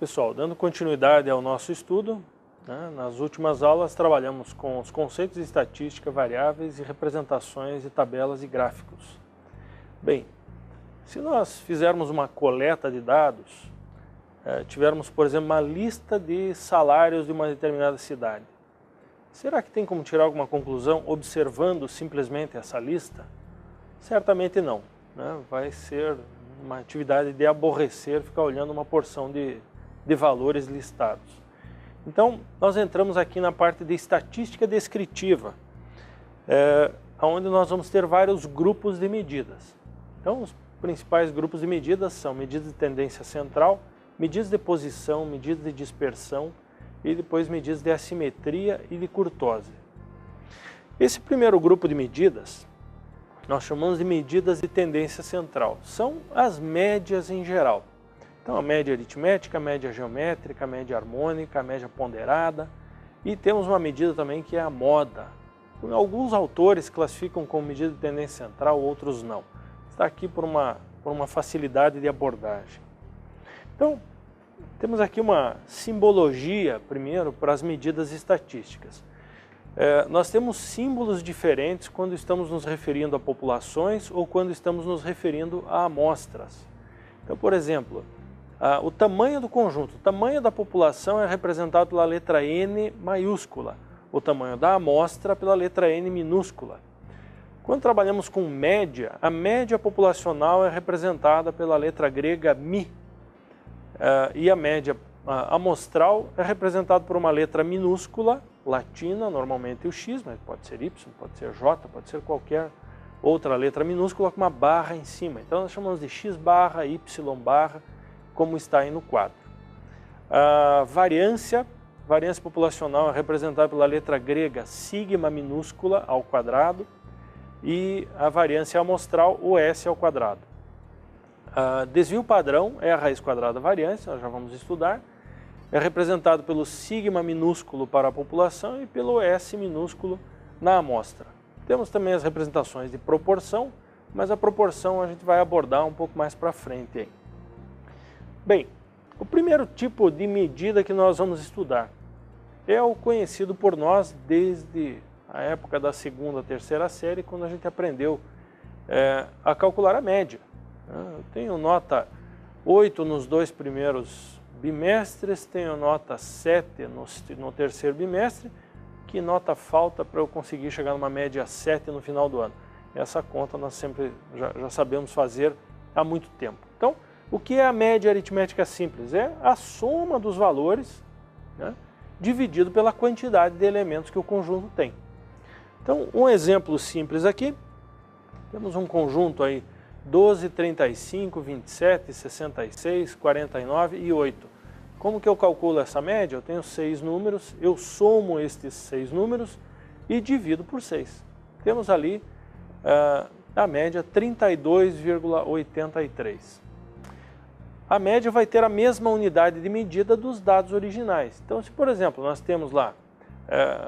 Pessoal, dando continuidade ao nosso estudo, nas últimas aulas trabalhamos com os conceitos de estatística, variáveis e representações de tabelas e gráficos. Bem, se nós fizermos uma coleta de dados, tivermos, por exemplo, uma lista de salários de uma determinada cidade, será que tem como tirar alguma conclusão observando simplesmente essa lista? Certamente não, Vai ser uma atividade de aborrecer ficar olhando uma porção de valores listados. Então, nós entramos aqui na parte de estatística descritiva, onde nós vamos ter vários grupos de medidas. Então, os principais grupos de medidas são medidas de tendência central, medidas de posição, medidas de dispersão e depois medidas de assimetria e de curtose. Esse primeiro grupo de medidas, nós chamamos de medidas de tendência central. São as médias em geral. Então, a média aritmética, a média geométrica, a média harmônica, a média ponderada. E temos uma medida também que é a moda. Alguns autores classificam como medida de tendência central, outros não. Está aqui por uma facilidade de abordagem. Então, temos aqui uma simbologia, primeiro, para as medidas estatísticas. Nós temos símbolos diferentes quando estamos nos referindo a populações ou quando estamos nos referindo a amostras. Então, por exemplo, o tamanho do conjunto, o tamanho da população é representado pela letra N maiúscula, o tamanho da amostra pela letra N minúscula. Quando trabalhamos com média, a média populacional é representada pela letra grega Mi, e a média amostral é representada por uma letra minúscula, latina, normalmente o X, mas pode ser Y, pode ser J, pode ser qualquer outra letra minúscula com uma barra em cima. Então nós chamamos de X barra, Y barra, como está aí no quadro. A variância populacional é representada pela letra grega sigma minúscula ao quadrado e a variância amostral, o S ao quadrado. Desvio padrão é a raiz quadrada da variância, nós já vamos estudar. É representado pelo sigma minúsculo para a população e pelo S minúsculo na amostra. Temos também as representações de proporção, mas a proporção a gente vai abordar um pouco mais para frente aí. Bem, o primeiro tipo de medida que nós vamos estudar é o conhecido por nós desde a época da segunda, terceira série, quando a gente aprendeu a calcular a média. Eu tenho nota 8 nos 2 primeiros bimestres, tenho nota 7 no terceiro bimestre. Que nota falta para eu conseguir chegar numa média 7 no final do ano? Essa conta nós sempre já sabemos fazer há muito tempo. Então, o que é a média aritmética simples? É a soma dos valores, dividido pela quantidade de elementos que o conjunto tem. Então, um exemplo simples aqui, temos um conjunto aí 12, 35, 27, 66, 49 e 8. Como que eu calculo essa média? Eu tenho 6 números, eu somo estes 6 números e divido por 6. Temos ali a média 32,83. A média vai ter a mesma unidade de medida dos dados originais. Então, se por exemplo nós temos lá,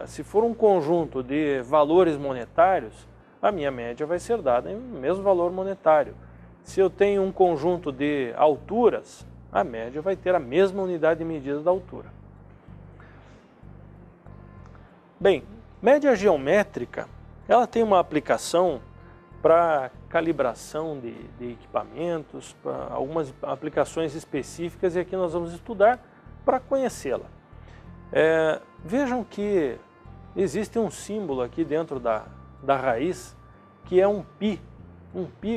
se for um conjunto de valores monetários, a minha média vai ser dada em mesmo valor monetário. Se eu tenho um conjunto de alturas, a média vai ter a mesma unidade de medida da altura. Bem, média geométrica, ela tem uma aplicação para calibração de equipamentos, para algumas aplicações específicas, e aqui nós vamos estudar para conhecê-la. Vejam que existe um símbolo aqui dentro da raiz, que é um π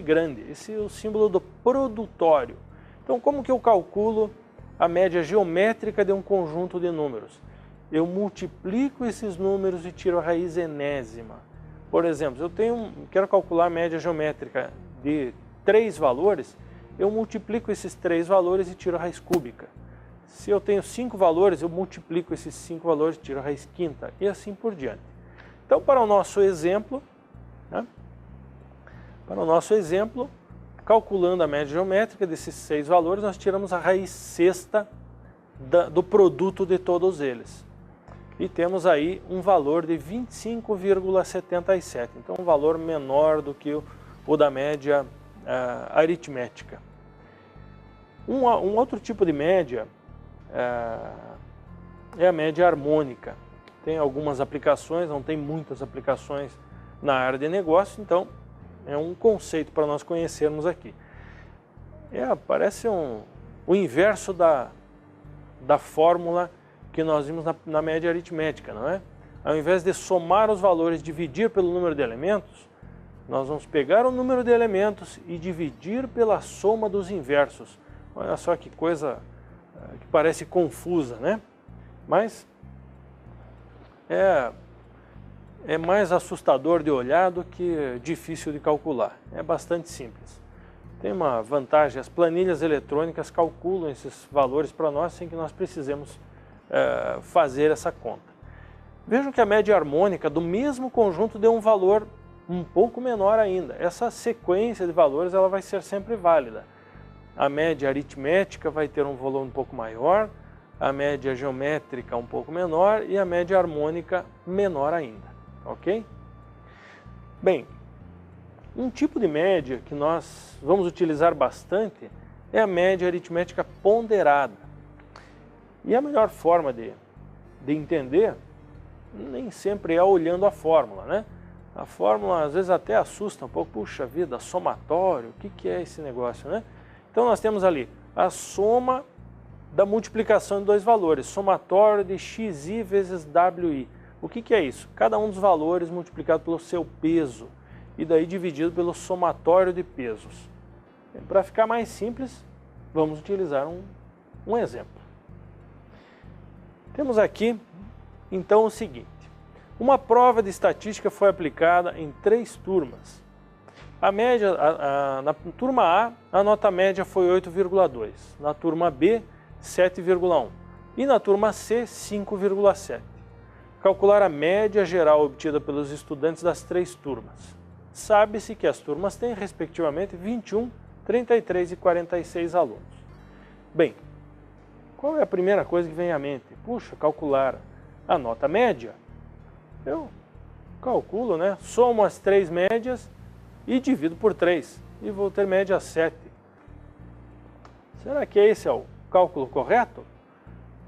grande. Esse é o símbolo do produtório. Então, como que eu calculo a média geométrica de um conjunto de números? Eu multiplico esses números e tiro a raiz enésima. Por exemplo, eu quero calcular a média geométrica de 3 valores, eu multiplico esses 3 valores e tiro a raiz cúbica. Se eu tenho 5 valores, eu multiplico esses 5 valores e tiro a raiz quinta, e assim por diante. Então, para o nosso exemplo, calculando a média geométrica desses 6 valores, nós tiramos a raiz sexta do produto de todos eles. E temos aí um valor de 25,77. Então, um valor menor do que o da média aritmética. Um outro tipo de média é a média harmônica. Tem algumas aplicações, não tem muitas aplicações na área de negócio, então é um conceito para nós conhecermos aqui. Parece o inverso da fórmula que nós vimos na média aritmética, não é? Ao invés de somar os valores e dividir pelo número de elementos, nós vamos pegar o número de elementos e dividir pela soma dos inversos. Olha só que coisa que parece confusa, né? Mas é mais assustador de olhar do que difícil de calcular. É bastante simples. Tem uma vantagem, as planilhas eletrônicas calculam esses valores para nós sem que nós precisemos fazer essa conta. Vejam que a média harmônica do mesmo conjunto deu um valor um pouco menor ainda. Essa sequência de valores ela vai ser sempre válida. A média aritmética vai ter um valor um pouco maior, a média geométrica um pouco menor e a média harmônica menor ainda, ok? Bem, um tipo de média que nós vamos utilizar bastante é a média aritmética ponderada. E a melhor forma de entender nem sempre é olhando a fórmula, né? A fórmula às vezes até assusta um pouco, puxa vida, somatório, o que é esse negócio, né? Então nós temos ali a soma da multiplicação de dois valores, somatório de xi vezes wi. O que é isso? Cada um dos valores multiplicado pelo seu peso e daí dividido pelo somatório de pesos. Para ficar mais simples, vamos utilizar um exemplo. Temos aqui, então, o seguinte. Uma prova de estatística foi aplicada em 3 turmas. A média, na turma A, a nota média foi 8,2. Na turma B, 7,1. E na turma C, 5,7. Calcular a média geral obtida pelos estudantes das 3 turmas. Sabe-se que as turmas têm, respectivamente, 21, 33 e 46 alunos. Bem, qual é a primeira coisa que vem à mente? Puxa, calcular a nota média. Eu calculo, né? Somo as 3 médias e divido por 3. E vou ter média 7. Será que esse é o cálculo correto?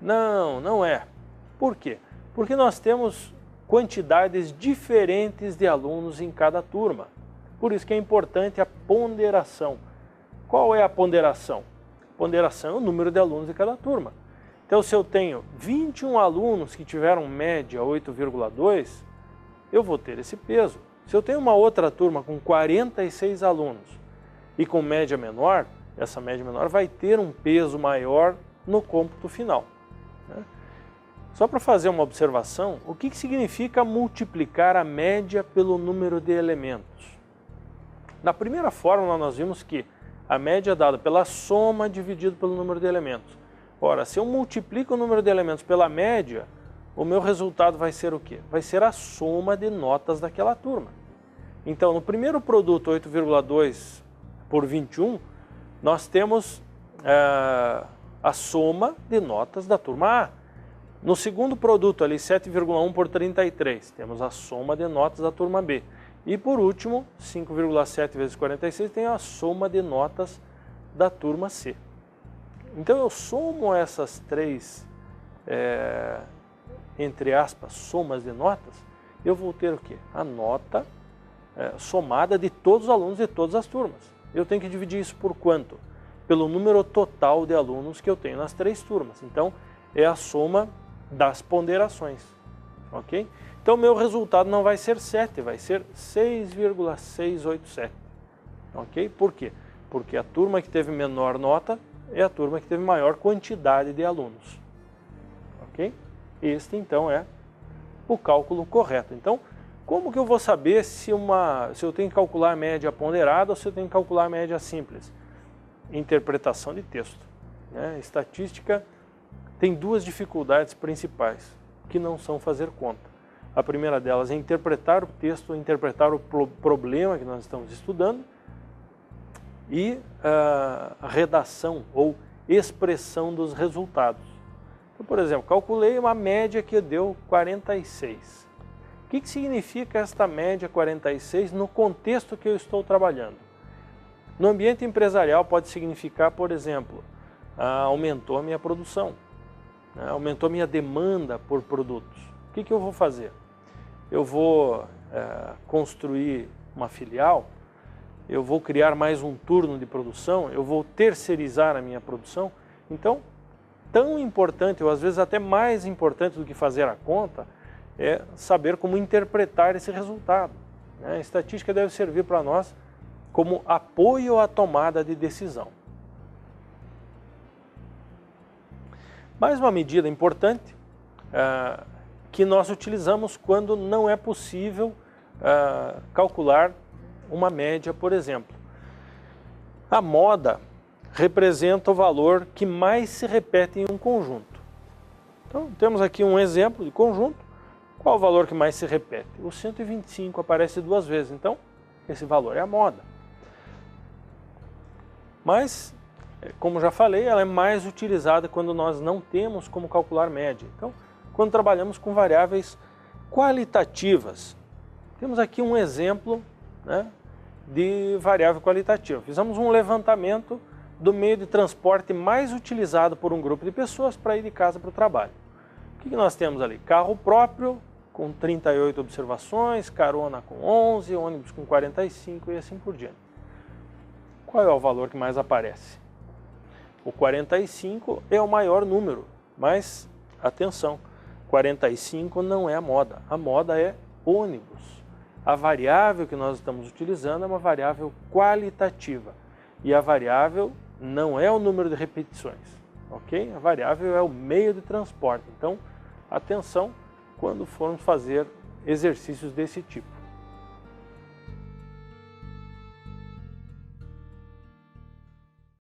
Não, não é. Por quê? Porque nós temos quantidades diferentes de alunos em cada turma. Por isso que é importante a ponderação. Qual é a ponderação? A ponderação é o número de alunos de cada turma. Então, se eu tenho 21 alunos que tiveram média 8,2, eu vou ter esse peso. Se eu tenho uma outra turma com 46 alunos e com média menor, essa média menor vai ter um peso maior no cômputo final, né? Só para fazer uma observação, o que significa multiplicar a média pelo número de elementos? Na primeira fórmula nós vimos que a média é dada pela soma dividido pelo número de elementos. Ora, se eu multiplico o número de elementos pela média, o meu resultado vai ser o quê? Vai ser a soma de notas daquela turma. Então, no primeiro produto, 8,2 por 21, nós temos a soma de notas da turma A. No segundo produto, ali, 7,1 por 33, temos a soma de notas da turma B. E por último, 5,7 vezes 46 tem a soma de notas da turma C. Então eu somo essas 3, entre aspas, somas de notas, eu vou ter o quê? A nota somada de todos os alunos de todas as turmas. Eu tenho que dividir isso por quanto? Pelo número total de alunos que eu tenho nas 3 turmas. Então é a soma das ponderações, ok? Então, meu resultado não vai ser 7, vai ser 6,687, ok? Por quê? Porque a turma que teve menor nota é a turma que teve maior quantidade de alunos, ok? Este, então, é o cálculo correto. Então, como que eu vou saber se eu tenho que calcular a média ponderada ou se eu tenho que calcular a média simples? Interpretação de texto, né? Estatística tem 2 dificuldades principais, que não são fazer conta. A primeira delas é interpretar o texto, interpretar o problema que nós estamos estudando, e a redação ou expressão dos resultados. Então, por exemplo, calculei uma média que deu 46. O que significa esta média 46 no contexto que eu estou trabalhando? No ambiente empresarial pode significar, por exemplo, aumentou a minha produção. né? Aumentou minha demanda por produtos. O que eu vou fazer? Eu vou construir uma filial, eu vou criar mais um turno de produção, eu vou terceirizar a minha produção. Então, tão importante, ou às vezes até mais importante do que fazer a conta, é saber como interpretar esse resultado. A estatística deve servir para nós como apoio à tomada de decisão. Mais uma medida importante que nós utilizamos quando não é possível calcular uma média, por exemplo. A moda representa o valor que mais se repete em um conjunto. Então, temos aqui um exemplo de conjunto. Qual o valor que mais se repete? O 125 aparece 2 vezes, então esse valor é a moda. Mas, como já falei, ela é mais utilizada quando nós não temos como calcular média. Então, quando trabalhamos com variáveis qualitativas. Temos aqui um exemplo, né, de variável qualitativa. Fizemos um levantamento do meio de transporte mais utilizado por um grupo de pessoas para ir de casa para o trabalho. O que nós temos ali? Carro próprio com 38 observações, carona com 11, ônibus com 45 e assim por diante. Qual é o valor que mais aparece? O 45 é o maior número, mas atenção, 45 não é a moda é ônibus. A variável que nós estamos utilizando é uma variável qualitativa e a variável não é o número de repetições, ok? A variável é o meio de transporte, então atenção quando formos fazer exercícios desse tipo.